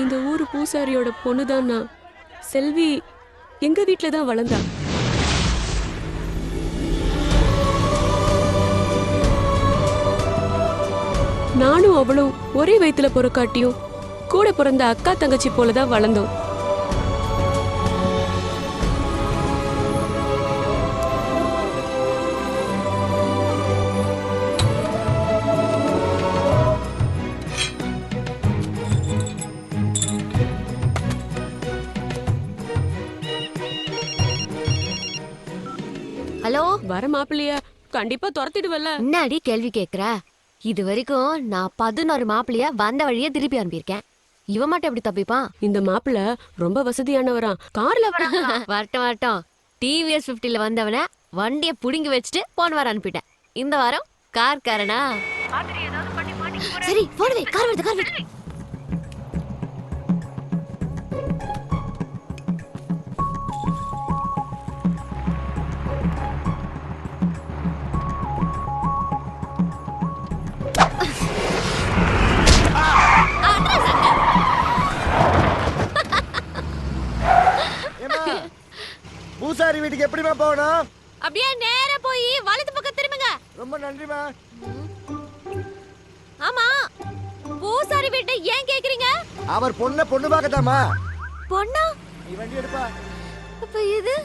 இந்த ஊரு பூசாரியோட பொண்ணுதான் நான். செல்வி எங்க வீட்டுல தான் வளர்ந்தா. நானும் அவளும் ஒரே வயித்துல பொறக்காட்டியும் கூட பிறந்த அக்கா தங்கச்சி போலதான் வளர்ந்தோம். ஹலோ, வர மாப்பிள்ளைய கண்டிப்பா துரத்திடுவல்ல. என்னடி கேள்வி கேக்குற? இது வரைக்கும் நான் 11 மாப்பிள்ளைய வந்த வழியே திருப்பி அனுப்பியிருக்கேன். இவன் மட்டும் எப்படி தப்பிப்பான்? இந்த மாப்பிள்ள ரொம்ப வசதியானவரா, கார்ல வரட்டும் வரட்டும். டிவிஎஸ் 50ல வந்தவன வண்டிய புடுங்கி வச்சுட்டு போன வாரம் அனுப்பிட்டேன். இந்த வாரம் கார்காரனா? சரி போடுவே. கார் வருது, கார் வருது. பூசாரி வீட்டுக்கு எப்படிமா போகணும்? அப்படியே நேரா போய் வலது பக்கம் திரும்புங்க. ரொம்ப நன்றிமா. ஆமா, பூசாரி வீட்டை ஏன் கேக்குறீங்க? அவர் பொண்ணு பார்க்கதாமா. பொண்ணா? நீ வண்டி எடுப்பா. அப்ப இது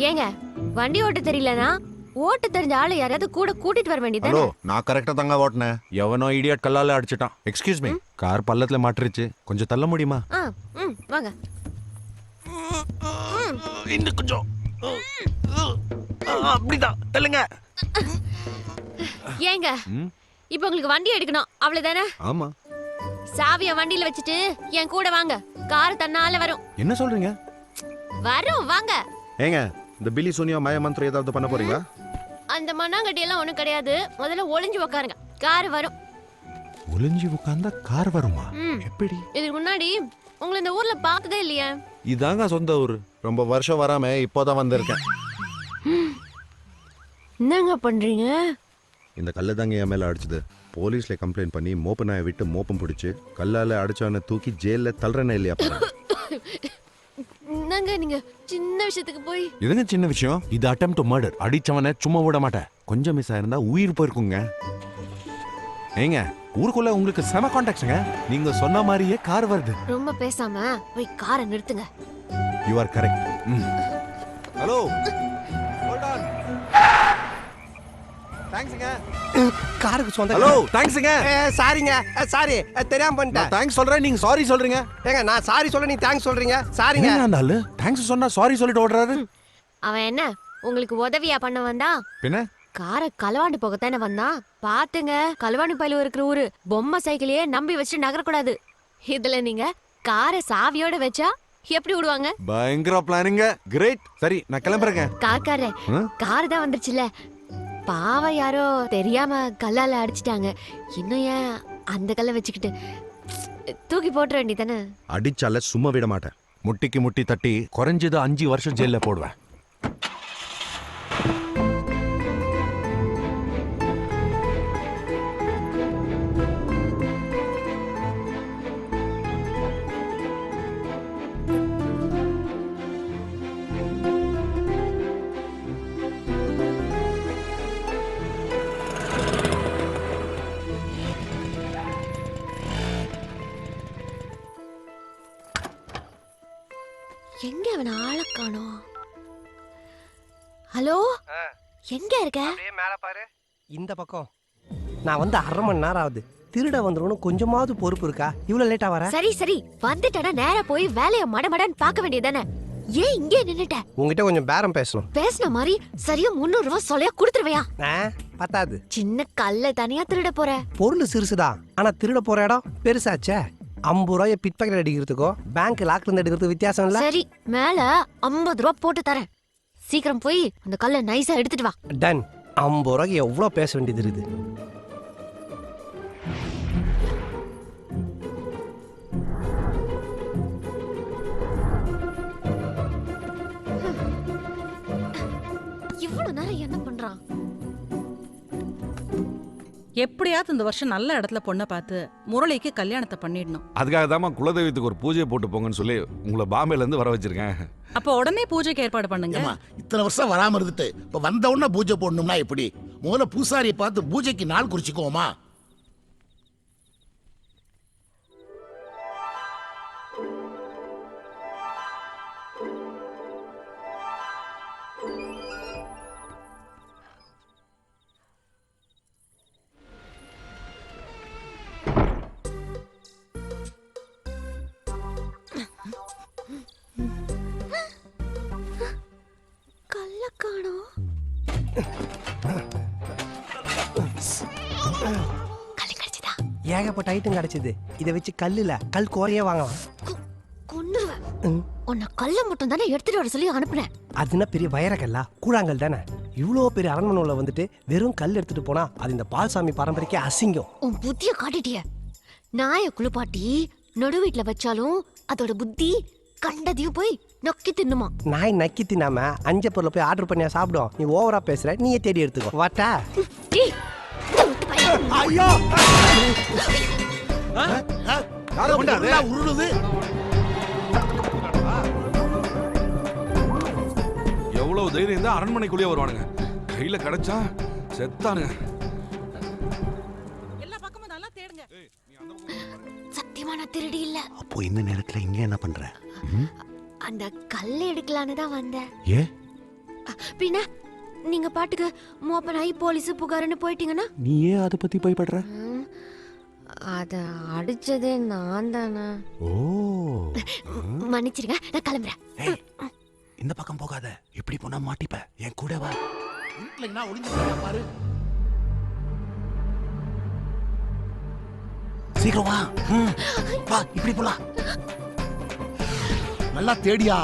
ஏங்க வண்டி ஓட்ட தெரியலனா ஓட்ட தெரிஞ்ச ஆளு யாராவது கூட கூட்டிட்டு வர வேண்டியது. ஹலோ, நான் கரெக்டா தாங்க ஓட்டினேன். எவனோ இடியட் கல்லால அடிச்சிட்டான். எக்ஸ்கியூஸ் மீ, கார் பள்ளத்துல மாட்டிருச்சு, கொஞ்சம் தள்ள முடியுமா? வாங்க. இன்னும் கொஞ்சம் அப்படிதான் தள்ளுங்க. ஏங்க இப்போ உங்களுக்கு வண்டி எடுக்கணும் அவ்வளவுதானே? ஆமா. சாவிய வண்டியில வச்சுட்டு என் கூட வாங்க. கார் தன்னால வரும். என்ன சொல்றீங்க? வரும், வாங்க. ஏங்க, இந்த பில்லி சோனியா மாய மந்திரம் ஏதாவது பண்ண போறீங்களா? அந்த மண்ணாங்கட்டி எல்லாம் ஒண்ணும் கிடையாது. முதல்ல ஒளிஞ்சு உட்காருங்க, கார் வரும். ஒளிஞ்சு உட்கார்ந்தா கார் வருமா? எப்படி? இதுக்கு முன்னாடி உங்களை இந்த ஊர்ல பார்த்ததே இல்லையே. இதாங்க சொந்த ஊர். ரொம்ப வருஷம் வராம இப்போதான் வந்திருக்கேன். என்னங்க பண்றீங்க? இந்த கல்லு தாங்க என் மேல அடிச்சது. போலீஸ்ல கம்ப்ளைண்ட் பண்ணி மோப்ப நாயை விட்டு மோப்பம் பிடிச்சு கல்லால அடிச்சவனை தூக்கி ஜெயில தள்ளுறேன்னு இல்லையா? என்னங்க நீங்க சின்ன விஷயத்துக்கு போய். இதுங்க சின்ன விஷயம். இது அட்டெம்ப்ட் டு மர்டர். அடிச்சவனை சும்மா விட மாட்டேன். கொஞ்சம் மிஸ் ஆயிருந்தா உயிர் போயிருக்குங்க. ஏங்க, ஊருக்குள்ள உங்களுக்கு செம கான்டாக்ட்ங்க. நீங்க சொன்ன மாதிரியே கார் வருது. ரொம்ப பேசாம போய் காரை நிறுத்துங்க. You are correct. Hello, hold on. தேங்க்ஸ்ங்க. காருக்கு சொந்த. ஹலோ, தேங்க்ஸ்ங்க. சாரிங்க, சாரி, தெரியாம பண்ணிட்டேன். நான் தேங்க்ஸ் சொல்றேன், நீங்க சாரி சொல்றீங்க. ஏங்க, நான் சாரி சொல்ல நீ தேங்க்ஸ் சொல்றீங்க. சாரிங்க. என்ன அந்த ஆளு தேங்க்ஸ் சொன்னா சாரி சொல்லிட்டு ஓடுறாரு? அவன் என்ன உங்களுக்கு உதவியா பண்ண வந்தா? பின்ன காரை களவாண்டு போகத்தானே வந்தான். பாத்துங்க, களவாணி பயில இருக்கிற ஊரு. பொம்மை சைக்கிளையே நம்பி வச்சுட்டு நகரக்கூடாது. இதுல நீங்க காரை சாவியோட வச்சா எப்படி விடுவாங்க? பயங்கர பிளானிங்க. கிரேட். சரி, நான் கிளம்புறேங்க. காக்கார கார் தான் வந்துருச்சுல. பாவம், யாரோ தெரியாம கல்லால அடிச்சிட்டாங்க. இன்னும் ஏன் அந்த கல்லை வச்சுக்கிட்டு தூக்கி போட்டுற வேண்டியதானே? அடிச்சால சும்மா விட மாட்டேன். முட்டிக்கு முட்டி தட்டி குறைஞ்சது 5 வருஷம் ஜெயில போடுவேன். எங்க அவன ஆள காணோம்? ஹலோ, எங்க இருக்க? அப்படியே மேல பாரு. இந்த பக்கம். நான் வந்து 1/2 மணி நேரம் ஆகுது. திருட வந்துருவனும் கொஞ்சமாவது பொறுப்பு இருக்கா? இவ்வளவு லேட்டா வர? சரி சரி, வந்துட்டடா. நேரா போய் வேலைய மடமடன்னு பார்க்க வேண்டியதானே. ஏன் இங்கே நின்னுட்ட? உங்ககிட்ட கொஞ்சம் பேரம் பேசணும். பேசின மாதிரி சரியா 300 ரூபாய் சொல்லியா கொடுத்துருவையா? பத்தாது. சின்ன கல்ல தனியா திருட போற. பொருள் சிறுசுதான், ஆனா திருட போற இடம் பெருசாச்சே. 50 ரூபாய பிட் பாக்கெட் அடிக்கிறதுக்கோ பேங்க் லாக்ல இருந்து எடுக்கிறதுக்கு வித்தியாசம் இல்ல. சரி, மேல 50 ரூபாய் போட்டு தரேன். சீக்கிரம் போய் அந்த கல்லை நைஸா எடுத்துட்டு வா. டன். 50 ரூபாய்க்கு எவ்வளவு பேச வேண்டியது இருக்குது. இவ்வளவு நேரம் என்ன பண்றான்? எப்படியாவது இந்த வருஷம் நல்ல இடத்துல பொண்ணை பார்த்து முரளிக்கு கல்யாணத்தை பண்ணிடணும். அதுக்காக தான் குலதெய்வத்துக்கு ஒரு பூஜையை போட்டு போங்கன்னு சொல்லி உங்களை பாம்பேல இருந்து வர வச்சிருக்கேன். அப்ப உடனே பூஜைக்கு ஏற்பாடு பண்ணுங்க. ஏம்மா, இத்தனை வருஷம் வராம இருந்துட்டு இப்ப வந்த உடனே பூஜை போடணும்னா எப்படி? முதல்ல பூசாரியை பார்த்து பூஜைக்கு நாள் குறிச்சுக்குவோமா? கல்ல காணோம். கல்லு கிடைச்சதா? ஏகப்பட்ட ஐட்டம் கிடைச்சது. இதை வச்சு கல்லுல கல் கோரையே வாங்கலாம். கொன்னுருவேன். உன்னை கல்ல மட்டும் தானே எடுத்துட்டு வர சொல்லி அனுப்புனேன். அதுனா பெரிய வைரக்கல்லா, கூழாங்கல் தானே. இவ்வளோ பெரிய அரண்மனையில் வந்துட்டு வெறும் கல் எடுத்துட்டு போனா அது இந்த பால்சாமி பரம்பரைக்கு அசிங்கம். உன் புத்திய காட்டிட்டிய. நாய குளிப்பாட்டி நடு வீட்டுல வச்சாலும் அதோட புத்தி கண்டதையும் போய் நொக்கி தின்னுமா. நாய் நக்கி தின்னாம அஞ்ச பொருளை போய் ஆர்டர் பண்ணியா சாப்பிடும். நீ ஓவரா பேசுற, நீயே தேடி எடுத்துக்கோ. வாட்டா. டேய், ஐயோ, உருளுது. எவ்வளவு தைரியம் தான் அரண்மனைக்குள்ளேயே வருவானுங்க. கையில கிடைச்சா செத்தானுங்க. எல்லா பக்கமும் நல்லா தேடுங்க. சத்தியமா நான் திருடி இல்ல. அப்போ இந்த நேரத்துல இங்க என்ன பண்ற? அந்த கல்ல எடுக்கலான்னு தான் வந்தேன். ஏ பின்ன நீங்க பாட்டுக்கு மோப்பனாயி போலீஸ் புகாருன்னு போயிட்டீங்கன்னா நீ ஏன் அதை பத்தி பயப்படுற? அத அடிச்சதே நான் தானே. ஓ, மன்னிச்சிருங்க, நான் கிளம்புறேன். இந்த பக்கம் போகாத. எப்படி போனா மாட்டிப்ப. என் கூட வா. இல்லைன்னா ஒளிஞ்சு பாரு. சீக்கிரம் வா. வா, இப்படி போலாம். நல்லா தேடியா.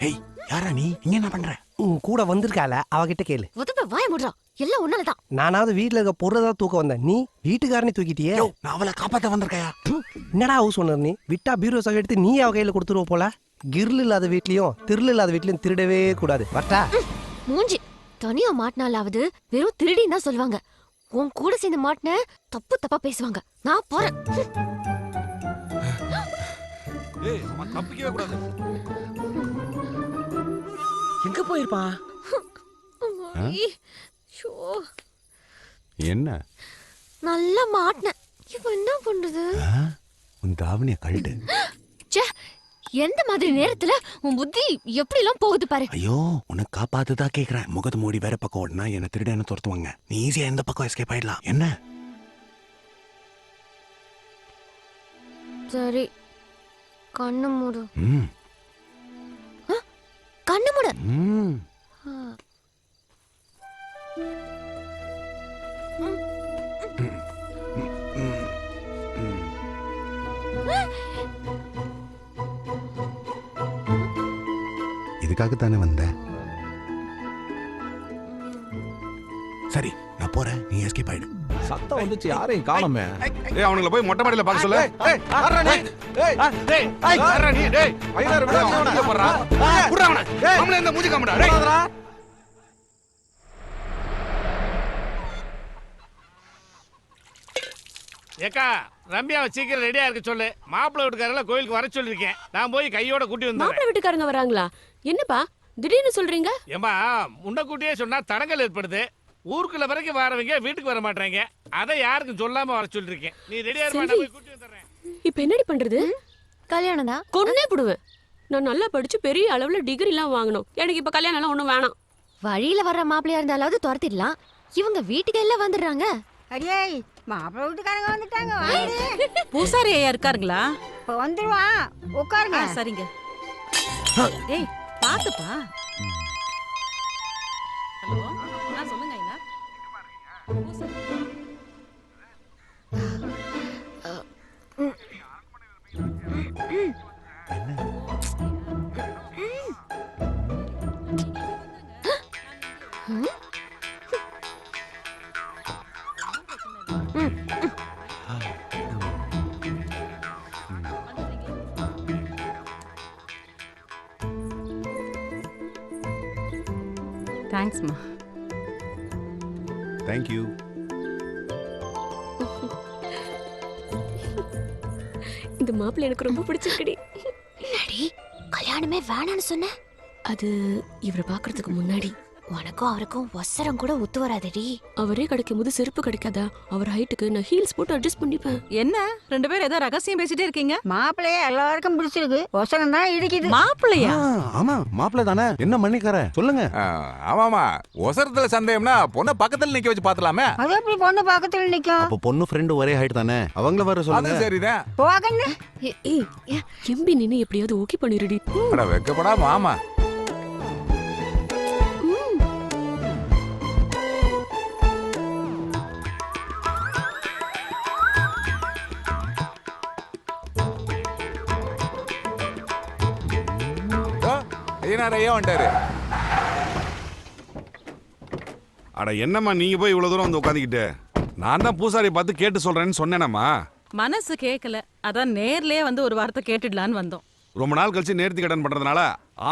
ஏய், யாரா நீ? இங்க என்ன பண்ற? உன் கூட வந்திருக்கால, அவகிட்ட கேளு. உதப்ப வாய முடுறா. எல்லாம் உன்னாலதான். நானாவது வீட்டுல இருக்க பொருளை தான் தூக்க வந்தேன். நீ வீட்டுக்காரனே தூக்கிட்டியே. நான் அவளை காப்பாத்த வந்திருக்கையா? என்னடா ஹவுஸ் ஓனர் நீ? விட்டா பீரோ சக எடுத்து நீ அவ கையில கொடுத்துருவ போல. கிர்ல் இல்லாத வீட்லயும் திருள் இல்லாத வீட்லயும் திருடவே கூடாது. வட்டா. மூஞ்சி தனியா மாட்டினாலாவது வெறும் திருடின்னு தான் சொல்லுவாங்க. உன் கூட சேர்ந்து மாட்டின தப்பு தப்பா பேசுவாங்க. நான் போறேன். ஏய், அவன் தப்பிக்கவே கூடாது. எங்க போயிருப்பான்? ஷோ, என்ன நல்லா மாட்டினேன். இப்ப என்ன பண்றது? உன் தாவணிய கழட்டு. ச்சே, எந்த மாதிரி நேரத்துல உன் புத்தி எப்படி எல்லாம் போகுது பாரு. ஐயோ, உன்னை காப்பாத்துதா கேக்குறேன். முகத்து மூடி வேற பக்கம் ஓடுனா என்ன திருட என்ன துரத்துவாங்க. நீ ஈஸியா எந்த பக்கம் எஸ்கேப் ஆயிடலாம். என்ன? சரி, கண்ணு மூடு. ம் கண்ணு மூடு. ம் இதுக்காக தானே வந்த. சரி, நான் போறேன். நீ எஸ்கேப் ஆயிடு. சத்தம் வந்துச்சு, யாரையும் காணோமே. ஏய், அவனுங்கள போய் மொட்டை மாடியில பார்க்க சொல்லு. ஏய், ஆறா நீ. ஏய், டேய், ஆறா நீ. டேய், ஐயாயிரம் விட அவன போறா. புறா அவன. அவன இந்த மூஞ்சி காமடா. டேய். ஏக்கா, ரம்யாவை சீக்கிரம் ரெடியா இருக்க சொல்லு. மாப்பிள்ளை வீட்டுக்காரெல்லாம் கோயிலுக்கு வர சொல்லிருக்கேன். நான் போய் கையோட கூட்டி வந்துடுறேன். மாப்பிள்ளை வீட்டுக்காரங்க வராங்களா? என்னப்பா திடீர்னு சொல்றீங்க? ஏமா, முன்னக்கூட்டியே சொன்னா தடங்கல் ஏற்படுது. ஊருக்குள்ள வரைக்கும் வரவங்க வீட்டுக்கு வர மாட்டாங்க. அதை யாருக்கும் சொல்லாம வர சொல்லிருக்கேன். நீ ரெடியா இருப்பா, நான் போய் கூட்டி வந்துடுறேன். இப்ப என்னடி பண்றது? கல்யாணம் தான். கொன்னே போடுவேன். நான் நல்லா படிச்சு பெரிய அளவுல டிகிரி எல்லாம் வாங்கணும். எனக்கு இப்ப கல்யாணம் எல்லாம் ஒண்ணும் வேணாம். வழியில வர்ற மாப்பிள்ளையா இருந்தாலாவது துரத்திடலாம். இவங்க வீட்டுக்கு எல்லாம் வந்துடுறாங்க. அடியே, மாப்பிள்ளை வீட்டுக்காரங்க வந்துட்டாங்க. வாங்க. பூசாரி ஐயா இருக்காருங்களா? இப்ப வந்துருவான். உட்காருங்க. சரிங்க. ஏய், பாத்துப்பா. ஹலோ, சொல்லுங்க ஐயா. தேங்க்ஸ்மா. தேங்க்யூ. இந்த மாப்பிள்ளை எனக்கு ரொம்ப பிடிச்சிருக்குடி. என்னடி கல்யாணமே வேணான்னு சொன்ன? அது இவரை பாக்குறதுக்கு முன்னாடி. உனக்கும் அவருக்கும் ஒசரம் கூட ஒத்து வராதடி. அவரே கிடைக்கும் போது செருப்பு கிடைக்காதா? அவர் ஹைட்டுக்கு நான் ஹீல்ஸ் போட்டு அட்ஜஸ்ட் பண்ணிப்பேன். என்ன 2 பேரும் ஏதோ ரகசியம் பேசிட்டே இருக்கீங்க? மாப்பிள்ளைய எல்லாருக்கும் பிடிச்சிருக்கு, ஒசரம் தான் இடிக்குது. மாப்பிள்ளையா? ஆமா மாப்பிள்ள தானே. என்ன மன்னிக்கார சொல்லுங்க. ஆமாமா, ஒசரத்துல சந்தேகம்னா பொண்ணை பக்கத்துல நிக்க வச்சு பாத்தலாமே. அது எப்படி பொண்ணு பக்கத்துல நிக்கும்? அப்ப பொண்ணு ஃப்ரெண்டு ஒரே ஹைட் தானே, அவங்கள வர சொல்லுங்க. அது சரிதான். போகன்னு ஏய் எம்பி நின்னு எப்படியாவது ஓகே பண்ணிருடி. அட வெக்கப்படாம ஆமா. ஐயா வந்துட்டாரு. அட என்னம்மா நீங்க போய் இவ்வளவு தூரம் வந்து உட்காந்துக்கிட்டு? நான் தான் பூசாரி பார்த்து கேட்டு சொல்றேன்னு சொன்னேனம்மா. மனசு கேட்கல, அதான் நேர்லயே வந்து ஒரு வார்த்தை கேட்டுடலான்னு வந்தோம். ரொம்ப நாள் கழிச்சு நேர்த்தி கடன் பண்றதுனால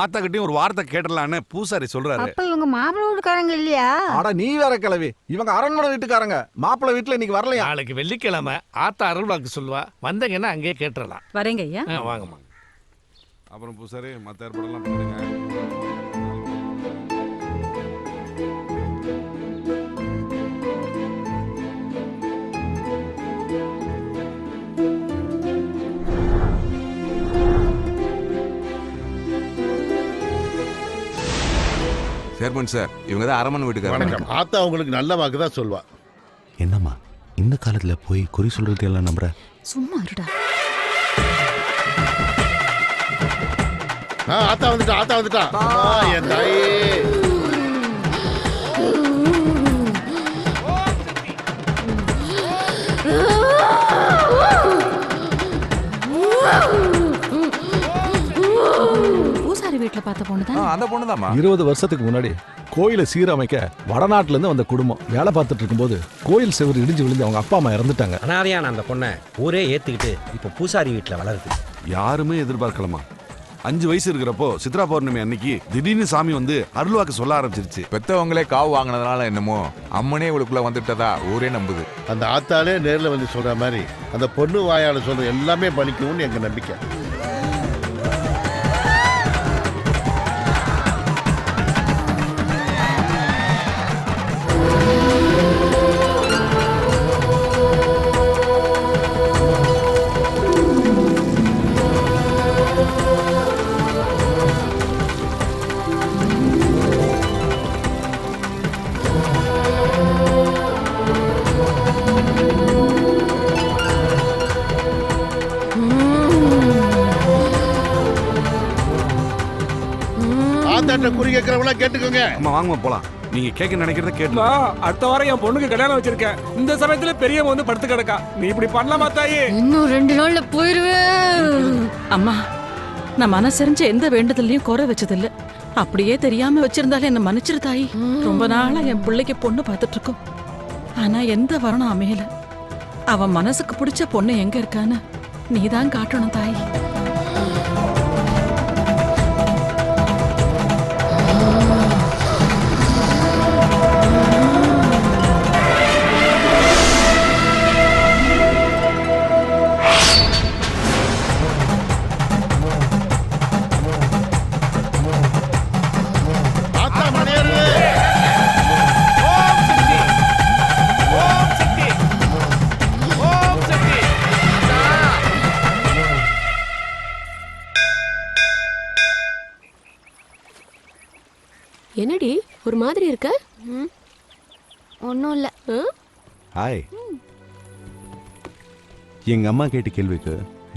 ஆத்தாக்கிட்டையும் ஒரு வார்த்தை கேட்டலான்னு பூசாரி சொல்றாரு. அப்ப இவங்க மாப்பிள்ளை வீட்டுக்காரங்க இல்லையா? அட நீ வேற கிளவி, இவங்க அரண்மனை வீட்டுக்காரங்க. மாப்பிள்ளை வீட்டுல இன்னைக்கு வரலையா? நாளைக்கு வெள்ளிக்கிழமை ஆத்தா அருள்வாக்கு சொல்லுவா, வந்தங்கன்னா அங்கேயே கேட்டுறலாம். வரேங்க ஐயா. வாங்கம்மா. அப்புறம் பூசாரி மத்த ஏற்பாடெல்லாம் பண்ணுங்க. சேர்மன் சார், இவங்க தான் அரமன் வீட்டுக்காரங்க. வணக்கம். ஆத்தா உங்களுக்கு நல்ல வாக்கு தான் சொல்வா. என்னம்மா இந்த காலத்துல போய் குறி சொல்றது எல்லாம் நம்புற? சும்மா இருடா. ஆத்தா வந்துட்டா, ஆத்தா வந்துட்டா. என் தாயே. பூசாரி வீட்டுல பார்த்த பொண்ணு தான். அந்த பொண்ணுதாம்மா. 20 வருஷத்துக்கு முன்னாடி கோயிலை சீரமைக்க வடநாட்டுல இருந்து வந்த குடும்பம் வேலை பார்த்துட்டு இருக்கும்போது கோயில் செவுரு இடிஞ்சு விழுந்து அவங்க அப்பா அம்மா இறந்துட்டாங்க. அனாதையான அந்த பொண்ணை ஊரே ஏத்துக்கிட்டு இப்ப பூசாரி வீட்டுல வளருது. யாருமே எதிர்பார்க்கலாமா? 5 வயசு இருக்கிறப்போ சித்ரா பௌர்ணமி அன்னைக்கு திடீர்னு சாமி வந்து அருள்வாக்கு சொல்ல ஆரம்பிச்சிருச்சு. பெத்தவங்களே காவு வாங்கினதுனால என்னமோ அம்மனே இவளுக்குள்ள வந்துட்டதா ஊரே நம்புது. அந்த ஆத்தாலே நேர்ல வந்து சொல்ற மாதிரி அந்த பொண்ணு வாயால சொல்ற எல்லாமே பலிக்கும்னு எங்க நம்பிக்கை. குறி கேட்கறவங்களா கேட்டுக்கோங்க. அம்மா வாங்க போலாம். நீங்க கேட்க நினைக்கிறத கேட்டு. அடுத்த வாரம் என் பொண்ணுக்கு கல்யாணம் வச்சிருக்கேன். இந்த சமயத்துல பெரியவங்க வந்து படுத்து கிடக்கா. நீ இப்படி பண்ணலாமா தாயே? இன்னும் 2 நாள்ல போயிருவேன். அம்மா, நான் மனசறிஞ்ச எந்த வேண்டுதலையும் குறை வச்சதில்ல. அப்படியே தெரியாம வச்சிருந்தாலே என்ன மன்னிச்சிரு தாயி. ரொம்ப நாளா என் பிள்ளைக்கு பொண்ணு பார்த்துட்டு இருக்கோம். ஆனா எந்த வரணும் அமையல. அவன் மனசுக்கு பிடிச்ச பொண்ணு எங்க இருக்கான்னு நீதான் காட்டணும் தாயி. என்னடி ஒரு மாதிரி இருக்க? ஒன்னும் இல்ல. ஹாய். எங்க அம்மா கேட்ட கேள்விக்கு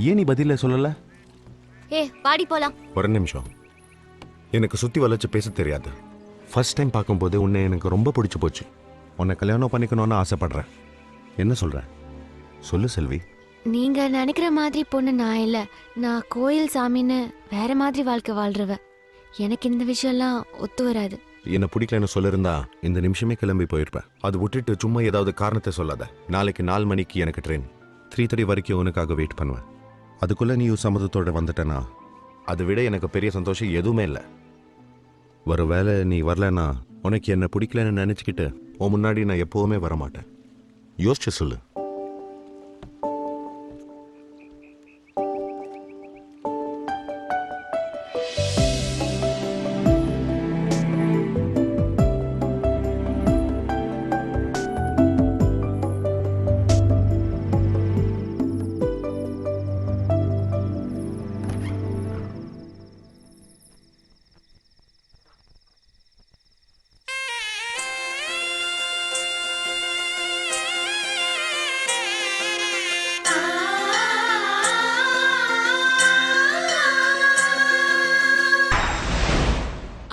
ஏன் நீ பதில சொல்லல? பாடி போலாம். ஒரு நிமிஷம். எனக்கு சுத்தி வளைச்சு பேச தெரியாது. ஃபர்ஸ்ட் டைம் பார்க்கும்போது உன்னை எனக்கு ரொம்ப பிடிச்சு போச்சு. உன்னை கல்யாணம் பண்ணிக்கணும்னு ஆசைப்படுறேன். என்ன சொல்ற? சொல்லு செல்வி. நீங்க நினைக்கிற மாதிரி பொண்ணு நான் இல்ல. நான் கோயில் சாமின்னு வேற மாதிரி வாழ்க்கை வாழ்றவ. எனக்கு இந்த விஷயம்லாம் ஒத்து வராது. என்ன பிடிக்கலன்னு சொல்லிருந்தா இந்த நிமிஷமே கிளம்பி போயிருப்பேன். அது விட்டுட்டு சும்மா ஏதாவது காரணத்தை சொல்லாத. நாளைக்கு 4 மணிக்கு எனக்கு ட்ரெயின். 3:30 வரைக்கும் உனக்காக வெயிட் பண்ணுவேன். அதுக்குள்ள நீ சம்மதத்தோட வந்துட்டேனா அதை விட எனக்கு பெரிய சந்தோஷம் எதுவுமே இல்லை. ஒருவேளை நீ வரலன்னா உனக்கு என்ன பிடிக்கலன்னு நினச்சிக்கிட்டு உன் முன்னாடி நான் எப்போவுமே வரமாட்டேன். யோசிச்சு சொல்லு.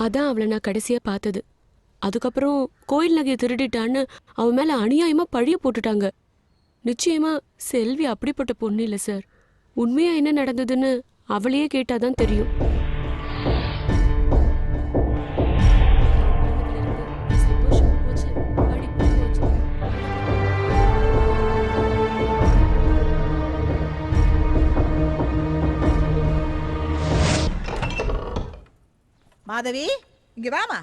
அதான் அவளை நான் கடைசியா பார்த்தது. அதுக்கப்புறம் கோயில் நகையை திருடிட்டான்னு அவன் மேல அநியாயமா பழிய போட்டுட்டாங்க. நிச்சயமா செல்வி அப்படிப்பட்ட பொண்ணு இல்ல சார். உண்மையா என்ன நடந்ததுன்னு அவளையே கேட்டாதான் தெரியும். மாதவி, இங்க வாமா.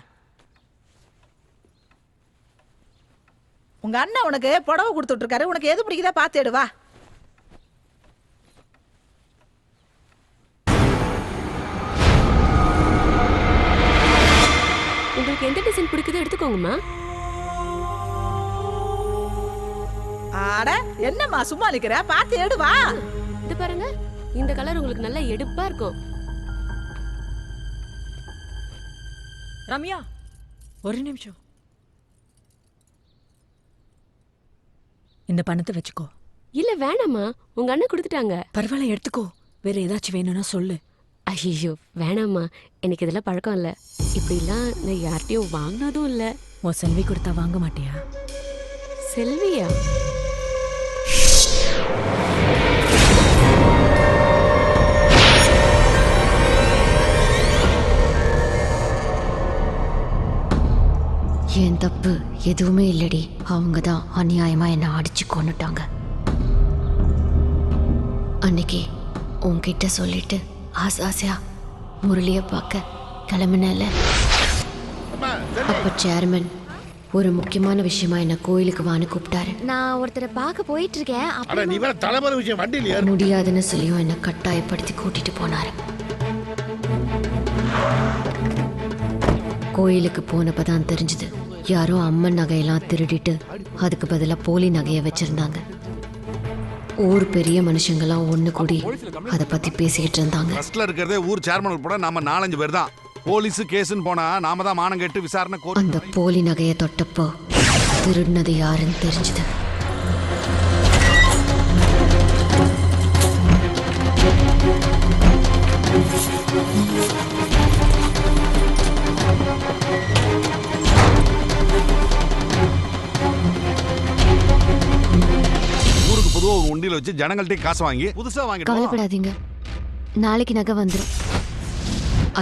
உங்க அண்ணன் உனக்கு புடவை கொடுத்துட்டு இருக்காரு. உனக்கு எது பிடிக்குதா பார்த்து எடு. வா. உங்களுக்கு எந்த டிசைன் பிடிக்குதோ எடுத்துக்கோங்கம்மா. ஆட என்னம்மா சும்மா நிக்கிற? பார்த்து எடு. வா. இது பாருங்க, இந்த கலர் உங்களுக்கு நல்லா எடுப்பா இருக்கும். ரம்யா, ஒரு நிமிஷம். இந்த பணத்தை வச்சுக்கோ. இல்ல வேணாம்மா, உங்க அண்ணன் கொடுத்துட்டாங்க. பரவாயில்ல, எடுத்துக்கோ. வேற ஏதாச்சும் வேணும்னா சொல்லு. ஐயோ வேணாம்மா, எனக்கு இதெல்லாம் பழக்கம் இல்ல. இப்படிலாம் நான் யார்கிட்டயும் வாங்கினதும் இல்ல. உன் செல்வி கொடுத்தா வாங்க மாட்டியா? செல்வியா? என் தப்பு எதுவுமே இல்லடி. அவங்க தான் அநியாயமா என்ன அடிச்சு கொன்னுட்டாங்க. அன்னைக்கு உன்கிட்ட சொல்லிட்டு ஆசையா முரளிய பார்க்க கிளம்பினல. அப்ப சேர்மன் ஒரு முக்கியமான விஷயமா என்ன கோயிலுக்கு வான்னு கூப்பிட்டாரு. நான் ஒருத்தரை பார்க்க போயிட்டு இருக்கேன். முடியாதுன்னு சொல்லியும் என்ன கட்டாயப்படுத்தி கூட்டிட்டு போனாரு. கோயிலுக்கு போனப்பதான் தெரிஞ்சது, யாரோ அம்மன் நகையெல்லாம் திருடிட்டு அதுக்கு பதிலாக போலி நகையை வச்சிருந்தாங்க. ஊர் பெரிய மனுஷங்களாம் ஒண்ணு கூடி அதை பத்தி பேசிக்கிட்டு இருந்தாங்க. ஃபர்ஸ்ட்ல இருக்கிறதே ஊர் சேர்மன் கூட நாம 4-5 பேர் தான். போலீஸ் கேஸ்னு போனா நாம தான் மானம் கெட்டு விசாரணை. அந்த போலி நகையை தொட்டப்போ திருடினது யாருன்னு தெரிஞ்சது. ஊருக்கு பொதுவா ஒரு உண்டியில வச்சு ஜனங்கள்ட்ட காசு வாங்கி புதுசா வாங்கிட்டு கவலைப்படாதீங்க, நாளைக்கு நகை வந்துடும்.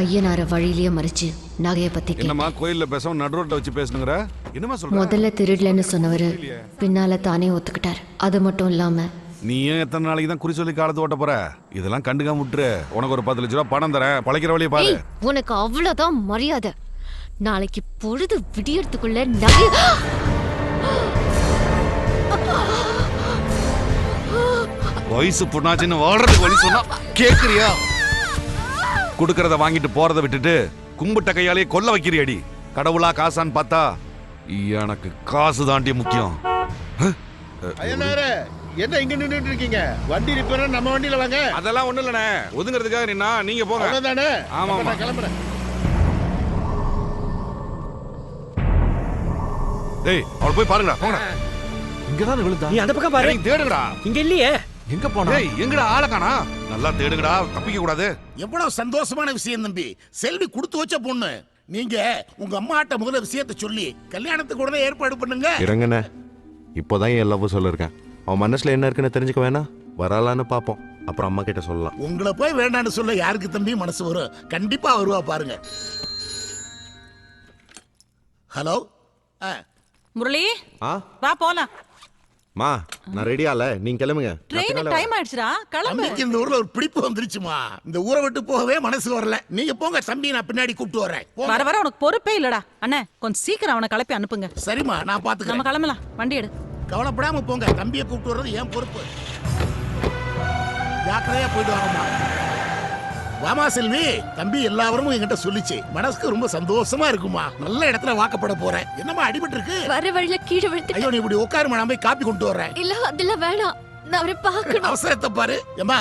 ஐயனார வழியிலேயே மறிச்சு நகையை பத்தி என்னமா கோயில்ல பேசவும் நடுரோட்ட வச்சு பேசணுங்கிற? என்னமா சொல்ற? முதல்ல திருடலன்னு சொன்னவரு பின்னால தானே ஒத்துக்கிட்டார். அது மட்டும் இல்லாம நீ ஏன் எத்தனை நாளைக்கு தான் குறி சொல்லி காலத்து ஓட்ட போற? இதெல்லாம் கண்டுக்காம விட்டுரு. உனக்கு ஒரு 10 லட்ச ரூபாய் பணம் தரேன், பழைக்கிற வழியை பாரு. உனக்கு அவ்வளவுதான் மரியாதை. நாளைக்கு பொழுது விடியறதுக்குள்ள நகை. வயசு புண்ணாச்சின்னு வாழ்றதுக்கு வழி சொன்னா கேக்குறியா? குடுக்கறத வாங்கிட்டு போறதை விட்டுட்டு கும்பிட்ட கையாலே கொல்ல வைக்கிறியடி. கடவுளா காசான்னு பார்த்தா எனக்கு காசு தாண்டி முக்கியம். என்ன இங்க நின்னுட்டு இருக்கீங்க? வண்டி ரிப்பேர் நம்ம வண்டியில வாங்க. அதெல்லாம் ஒண்ணு இல்லனே, ஒதுங்கிறதுக்காக நின்னா நீங்க போங்க. அவ்வளவுதானே? ஆமா நான் கிளம்புறேன். டேய், அவள் போய் பாருங்கடா, போங்கடா. இங்கதான் விழுந்தா. நீ அந்த பக்கம் பாரு. நீ தேடுங்கடா. இங்க இல்லையே. எங்க போனா? டேய், எங்கடா ஆளை காணா? நல்லா தேடுங்கடா, தப்பிக்க கூடாது. எவ்வளவு சந்தோஷமான விஷயம் தம்பி. செல்வி கொடுத்து வச்ச பொண்ணு. நீங்க உங்க அம்மாட்ட முதல்ல விஷயத்தை சொல்லி கல்யாணத்துக்கு உடனே ஏற்பாடு பண்ணுங்க. இறங்கண்ணே, இப்போதான் என் லவ் சொல்லிருக்கேன். அவன் மனசுல என்ன இருக்குன்னு தெரிஞ்சுக்க வேணாம். வரலான்னு பாப்போம், அப்புறம் அம்மா கிட்ட சொல்லலாம். உங்களை போய் வேண்டான்னு சொல்ல யாருக்கு தம்பி மனசு வரும்? கண்டிப்பா வருவா பாருங்க. ஹலோ முரளி, ஆ வா போலாம். மா நான் ரெடியால நீங்க கிளம்புங்க ட்ரெயின் டைம் ஆயிடுச்சுடா கிளம்பு. தம்பிக்கு இந்த ஊர்ல ஒரு பிடிப்பு வந்துருச்சுமா. இந்த ஊரை விட்டு போகவே மனசு வரல. நீங்க போங்க தம்பி, நான் பின்னாடி கூப்பிட்டு வரேன். போங்க. வர வர உனக்கு பொறுப்பே இல்லடா. அண்ணே கொஞ்சம் சீக்கிரம் அவனை கிளப்பி அனுப்புங்க. சரிம்மா, நான் பாத்துக்கிறேன். நம்ம கிளம்பலாம், வண்டி எடு. கவலைப்படாம போங்க. தம்பியை கூப்பிட்டு வர்றது என் பொறுப்பு. ஜாக்கிரதையா போயிட்டு வாங்கம்மா. வாமா செல்வி, தம்பி எல்லாரும் என்கிட்ட சொல்லிச்சு. மனசுக்கு ரொம்ப சந்தோஷமா இருக்குமா. நல்ல இடத்துல வாக்கப்பட போறேன். என்னம்மா அடிபட்டு இருக்கு? வர வழியில கீழே விழுந்து. ஐயோ, நீ இப்படி உட்காருமா, நான் போய் காப்பி கொண்டு வரேன். இல்ல அதெல்லாம் வேணாம், நான் அவரை பார்க்கணும். அவசரத்தை பாரு. ஏம்மா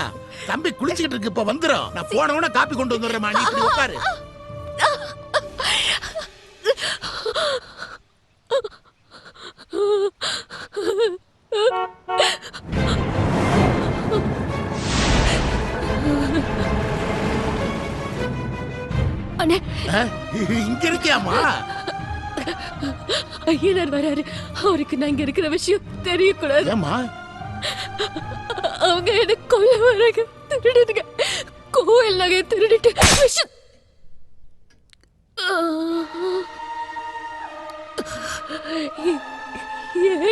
தம்பி குளிச்சுக்கிட்டு இருக்கு, இப்ப வந்துரும். நான் போன உடனே காப்பி கொண்டு வந்துடுறேம்மா. நீ இப்படி உட்காரு. அண்ணே, இங்க இருக்கியாமா? ஐயனார் வராரு. அவருக்கு நான் இங்க இருக்கிற விஷயம் தெரியக்கூடாது. ஏம்மா? அவங்க என்ன கொல்ல வராங்க. திருடுங்க, கோயில் நகையை திருடிட்டு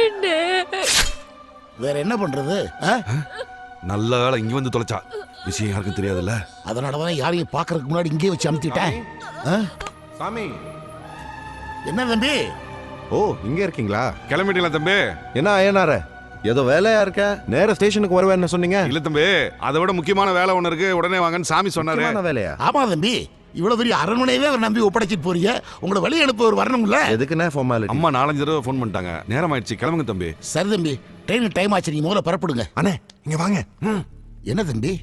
என்ன வேற என்ன பண்றது? நல்ல வேலை இங்க வந்து தொலைச்சா. விஷயம் யாருக்கும் தெரியாதுல்ல. அதனாலதான் யாரையும் பாக்குறதுக்கு முன்னாடி இங்கே வச்சு அமுத்திட்டேன். சாமி என்ன தம்பி? ஓ இங்க இருக்கீங்களா? கிளம்பிட்டீங்களா தம்பி? என்ன ஐயனார ஏதோ வேலையா இருக்க? நேர ஸ்டேஷனுக்கு வருவேன்னு சொன்னீங்க. இல்ல தம்பி, அதை விட முக்கியமான வேலை ஒண்ணு இருக்கு, உடனே வாங்கன்னு சாமி சொன்னாரு. முக்கியமான வேலையா? ஆமா தம்பி, இவ்வளவு பெரிய அரண்மனையவே அவர் நம்பி ஒப்படைச்சிட்டு போறீங்க. உங்களை வழி அனுப்ப ஒரு வரணும்ல. எதுக்குன்னா ஃபார்மாலிட்டி. அம்மா 4-5 தடவை ஃபோன் பண்ணிட்டாங்க. நேரம் ஆயிடுச்சு, கிளம்புங்க தம்பி. சரி தம்பி, ட்ரெயின் டைம் ஆச்சு. நீங்க முதல்ல புறப்படுங்க. அண்ணே இங்க வாங்க. என்ன தம்பி?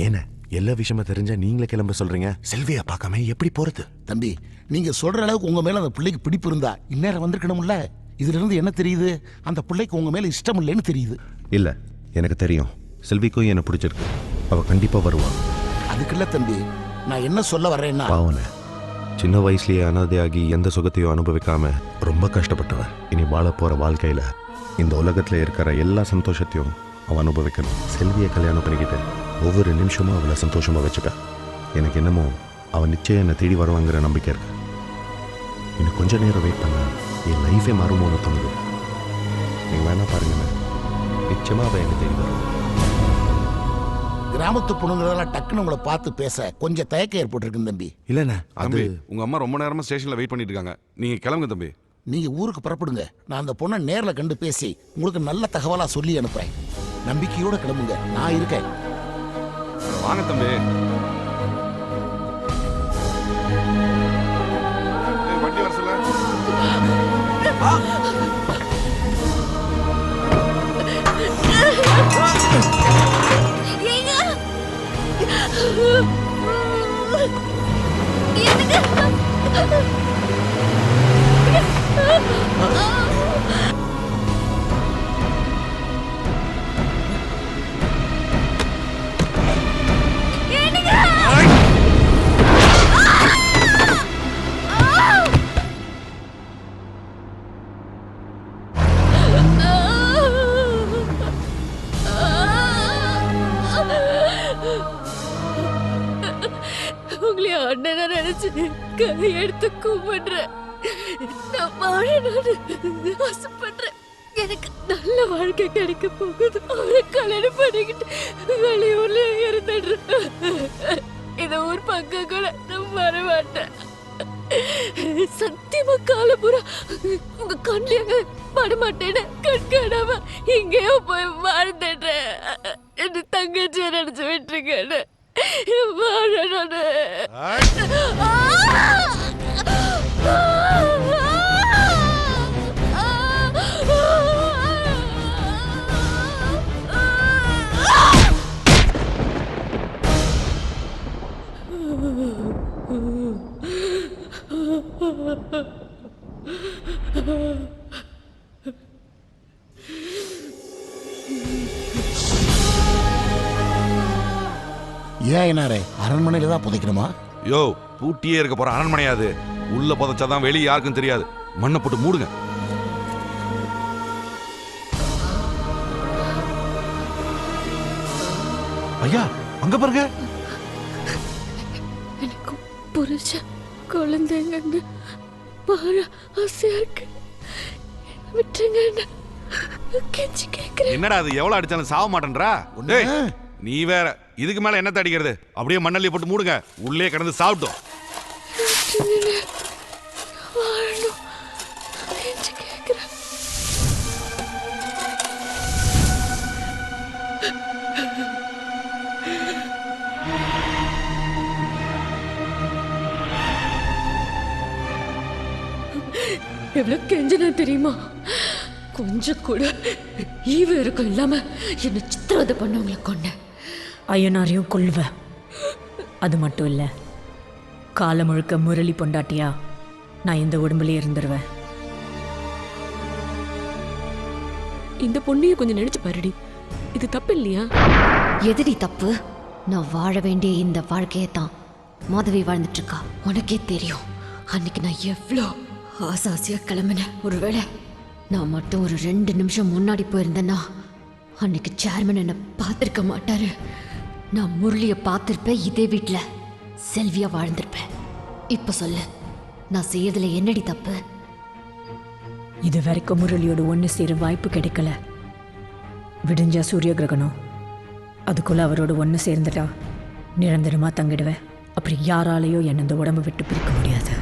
ஏன எல்லா விஷயமா தெரிஞ்சா நீங்களே கிளம்ப சொல்றீங்க? செல்வியா பார்க்காம எப்படி போறது? தம்பி, நீங்க சொல்ற அளவுக்கு உங்க மேல அந்த பிள்ளைக்கு பிடிப்பு இருந்தா இந்நேரம் வந்திருக்கணும்ல. இதுல இருந்து என்ன தெரியுது? அந்த பிள்ளைக்கு உங்க மேல இஷ்டம் இல்லைன்னு தெரியுது. இல்ல, எனக்கு தெரியும். செல்விக்கும் என்ன பிடிச்சிருக்கு. அவ கண்டிப்பா வருவா. அதுக்குள்ள தம்பி, நான் என்ன சொல்ல வர்றேன்னா, பாவன சின்ன வயசுலயே அனாதையாகி எந்த சுகத்தையும் அனுபவிக்காம ரொம்ப கஷ்டப்பட்டவன். இனி வாழ போற வாழ்க்கையில இந்த உலகத்துல இருக்கிற எல்லா சந்தோஷத்தையும் அவன் அனுபவிக்கணும். செல்வியை கல்யாணம் பண்ணிக்கிட்டு ஒவ்வொரு நிமிஷமும் அவளை சந்தோஷமா வச்சுப்பேன். எனக்கு என்னமோ அவன் நிச்சயம் என்னை தேடி வருவாங்கிற நம்பிக்கை இருக்கு. இன்னும் கொஞ்ச நேரம் வெயிட் பண்ண என் லைஃபே மாறுமோன்னு தோணுது. நீங்க வேணா பாருங்க, நிச்சயமா அவன் என்னை தேடி வருவான். கிராமத்து பொண்ணுங்களெல்லாம் டக்குன்னு உங்களை பார்த்து பேச கொஞ்சம் தயக்கம் ஏற்பட்டிருக்கு தம்பி. இல்லண்ணா, தம்பி உங்க அம்மா ரொம்ப நேரமா ஸ்டேஷன்ல வெயிட் பண்ணிட்டு இருக்காங்க. நீங்க கிளம்புங்க தம்பி. நீங்க ஊருக்கு புறப்படுங்க. நான் அந்த பொண்ணை நேர்ல கண்டு பேசி உங்களுக்கு நல்ல தகவலா சொல்லி அனுப்புறேன். நம்பிக்கையோட கிளம்புங்க, நான் இருக்கேன். வாங்க தம்பி. வண்டி வர சொல்ல. உங்களை அண்ணனை நினைச்சு கையெடுத்து கும்பிடுறேன். நான் வாழணும்னு ஆசைப்படுறேன். எனக்கு நல்ல வாழ்க்கை கிடைக்க போகுது. அவரை கல்யாணம் பண்ணிக்கிட்டு வெளியூர்ல இருந்துடுறேன். இந்த ஊர் பக்கம் கூட நான் வர மாட்டேன். சத்தியமா காலபுரா உங்க கண்ணியாக பட மாட்டேன்னு கண்காணாம இங்கேயோ போய் வாழ்ந்துடுறேன். என் தங்கச்சியை நினைச்சு விட்டுருக்கேன்னு வாழணும்னு. ஏன் என்னாரே, அரண்மனையில தான் புதைக்கணுமா? யோ, பூட்டியே இருக்க போற அரண்மனையாது. உள்ள புதைச்சாதான் வெளியே யாருக்கும் தெரியாது. மண்ணை போட்டு மூடுங்க. ஐயா, அங்க பாருங்க. எனக்கு புரிச்ச குழந்தைங்கன்னு பாரு ஆசையா இருக்கு. விட்டுருங்க. கெஞ்சி கேக்குறேன். என்னடா அது எவ்வளவு அடிச்சாலும் சாவ மாட்டேன்றா? டேய் நீ வேற இதுக்கு மேல என்னத்த அடிக்கிறது? அப்படியே மண்ணள்ளி போட்டு மூடுங்க, உள்ளே கிடந்து சாப்பிட்டோம். வாழணும். கெஞ்சி கேக்குறேன். எவ்வளவு கெஞ்சனா தெரியுமா? கொஞ்சம் கூட ஈவு இருக்கும் இல்லாம என்ன சித்திரவதை பண்ணவங்களை கொண்டேன். ஐயனாரையும் கொல்லுவ. அது மட்டும் இல்ல, காலம் முழுக்க முரளி பொண்டாட்டியா நான் இந்த உடம்புலயே இருந்துருவேன். இந்த பொண்ணையும் கொஞ்சம் நினைச்சு பாருடி. இது தப்பு இல்லையா? எதிரி தப்பு? நான் வாழ வேண்டிய இந்த வாழ்க்கையை தான் மாதவி வாழ்ந்துட்டு இருக்கா. உனக்கே தெரியும் அன்னைக்கு நான் எவ்வளோ ஆசாசியா கிளம்பினேன். ஒருவேளை நான் மட்டும் ஒரு 2 நிமிஷம் முன்னாடி போயிருந்தேன்னா அன்னைக்கு சேர்மன் என்னை பார்த்துருக்க மாட்டாரு. நான் முரளியை பார்த்துருப்பேன், இதே வீட்டில் செல்வியா வாழ்ந்திருப்பேன். இப்போ சொல்லு, நான் செய்யறதுல என்னடி தப்பு? இது வரைக்கும் முரளியோட ஒன்று சேர வாய்ப்பு கிடைக்கல. விடிஞ்சா சூரிய கிரகணம், அதுக்குள்ள அவரோட ஒன்று சேர்ந்துட்டா நிரந்தரமா தங்கிடுவேன். அப்படி யாராலையோ என்னை இந்த உடம்பு விட்டு பிரிக்க முடியாது.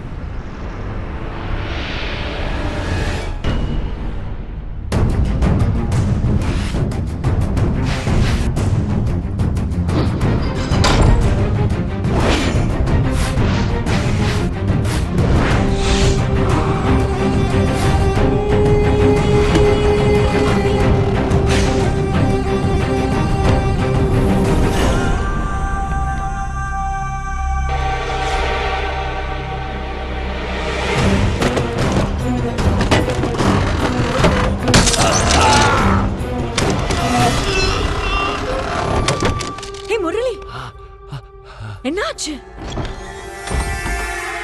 என்னாச்சு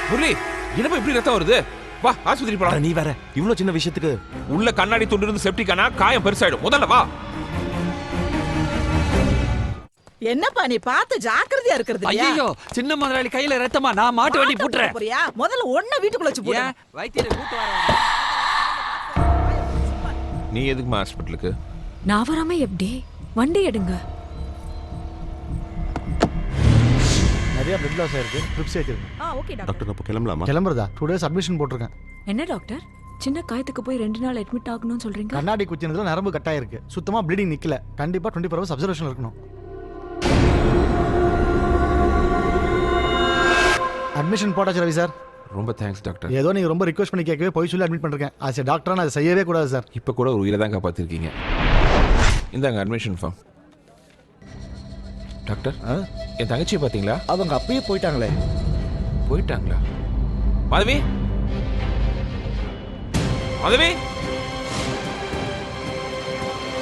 முரளி? என்னப்பா இப்படி ரத்தம் வருது? வா ஆஸ்பத்திரி போலாம். நீ வேற இவ்வளவு சின்ன விஷயத்துக்கு உள்ள கண்ணாடி துண்டு இருந்து செப்டிக்கானா காயம் பெருசாயிடும். முதல்ல வா. என்னப்பா நீ பார்த்து ஜாக்கிரதையா இருக்கிறது இல்லையா? ஐயோ, சின்ன முதலாளி கையில ரத்தமா? நான் மாட்டு வண்டி பூட்டுறேன். போறியா? முதல்ல ஒண்ண வீட்டுக்குள்ள வச்சு போடு. வைத்தியரை கூட்டு வர. நீ எதுக்குமா ஹாஸ்பிட்டலுக்கு? நான் வராம எப்படி? வண்டி எடுங்க. நிறைய பிளட் லாஸ் ஆயிருக்கு, ட்ரிப்ஸ் ஏத்திருக்கு. ஓகே டாக்டர் அப்போ கிளம்பலாமா? கிளம்புறதா? 2 days அட்மிஷன் போட்டிருக்கேன். என்ன டாக்டர், சின்ன காயத்துக்கு போய் 2 நாள் அட்மிட் ஆகணும்னு சொல்றீங்க? கண்ணாடி குத்தினதுல நரம்பு கட் ஆயிருக்கு, சுத்தமா ப்ளீடிங் நிக்கல. கண்டிப்பா 24 hours அப்சர்வேஷன் இருக்கணும். அட்மிஷன் போட்டாச்சு ரவி சார். ரொம்ப தேங்க்ஸ் டாக்டர். ஏதோ நீங்க ரொம்ப ரிக்வெஸ்ட் பண்ணி கேட்கவே போய் சொல்லி அட்மிட் பண்ணிருக்கேன். ஆஸ் எ டாக்டரா நான் அதை செய்யவே கூடாது சார். இப்போ கூட ஒரு உயிரை தான் காப்பாத்திருக்கீங்க. இந்தாங்க அட்மிஷன் ஃபார்ம். டாக்டர், என் தங்கச்சியை பார்த்தீங்களா? அவங்க அப்பயே போயிட்டாங்களே. போயிட்டாங்களா? மாதவி, மாதவி.